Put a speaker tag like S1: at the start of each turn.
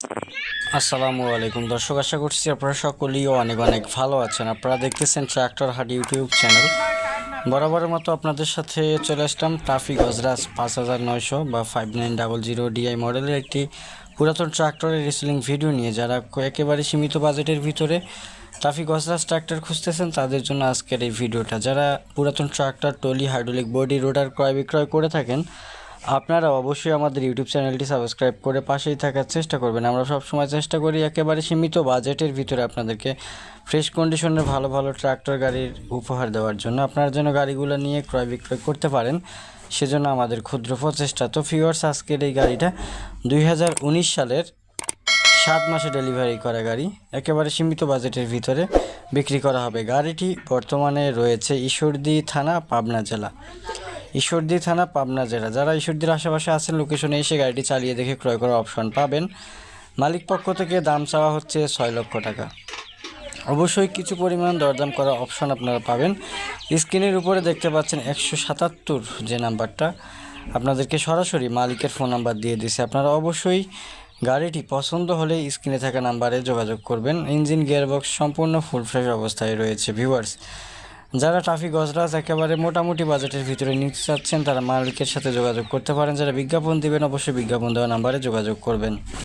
S1: আসসালামু আলাইকুম দর্শক, আশা করছি আপনারা সকলেই অনেক অনেক ভালো আছেন। আপনারা দেখতেছেন ট্রাক্টর হাট ইউটিউব চ্যানেল। বরাবরের মতো আপনাদের সাথে চলে আসলাম টাফি গজরাজ 5900 বা 5900 ডিআই মডেলের একটি পুরাতন ট্রাক্টরের রিসেলিং ভিডিও নিয়ে। যারা একেবারে সীমিত বাজেটের ভিতরে টাফি গজরাজ ট্রাক্টর খুঁজতেছেন তাদের জন্য আজকের এই ভিডিওটা। যারা পুরাতন ট্রাক্টর, টলি, হাইড্রোলিক বডি, রোটার ক্রয় বিক্রয় করে থাকেন, আপনারা অবশ্যই আমাদের ইউটিউব চ্যানেলটি সাবস্ক্রাইব করে পাশেই থাকার চেষ্টা করবেন। আমরা সবসময় চেষ্টা করি একেবারে সীমিত বাজেটের ভিতরে আপনাদেরকে ফ্রেশ কন্ডিশনের ভালো ভালো ট্রাক্টর গাড়ির উপহার দেওয়ার জন্য, আপনারা যেন গাড়িগুলো নিয়ে ক্রয় বিক্রয় করতে পারেন, সেজন্য আমাদের ক্ষুদ্র প্রচেষ্টা। তো ভিউয়ার্স, আজকের এই গাড়িটা 2019 সালের 7 মাসে ডেলিভারি করা গাড়ি, একেবারে সীমিত বাজেটের ভিতরে বিক্রি করা হবে। গাড়িটি বর্তমানে রয়েছে ঈশ্বরদী থানা, পাবনা জেলা। ঈশ্বরদী থানা, পাবনা জেলা। যারা ঈশ্বরদীর আশেপাশে আছেন, লোকেশনে এসে গাড়িটি চালিয়ে দেখে ক্রয় করার অপশন পাবেন। মালিক পক্ষ থেকে দাম চাওয়া হচ্ছে 6 লক্ষ টাকা। অবশ্যই কিছু পরিমাণ দরদাম করার অপশন আপনারা পাবেন। স্ক্রিনের উপরে দেখতে পাচ্ছেন 177 যে নাম্বারটা, আপনাদেরকে সরাসরি মালিকের ফোন নাম্বার দিয়ে দিছে। আপনারা অবশ্যই গাড়িটি পছন্দ হলে স্ক্রিনে থাকা নাম্বারে যোগাযোগ করবেন। ইঞ্জিন, গিয়ারবক্স সম্পূর্ণ ফুল ফ্রেশ অবস্থায় রয়েছে। ভিউয়ার্স, যারা টাফি গজরাজ একেবারে মোটামুটি বাজেটের ভিতরে নিতে চাচ্ছেন, তারা মালিকের সাথে যোগাযোগ করতে পারেন। যারা বিজ্ঞাপন দিবেন, অবশ্যই বিজ্ঞাপন দেওয়া নাম্বারে যোগাযোগ করবেন।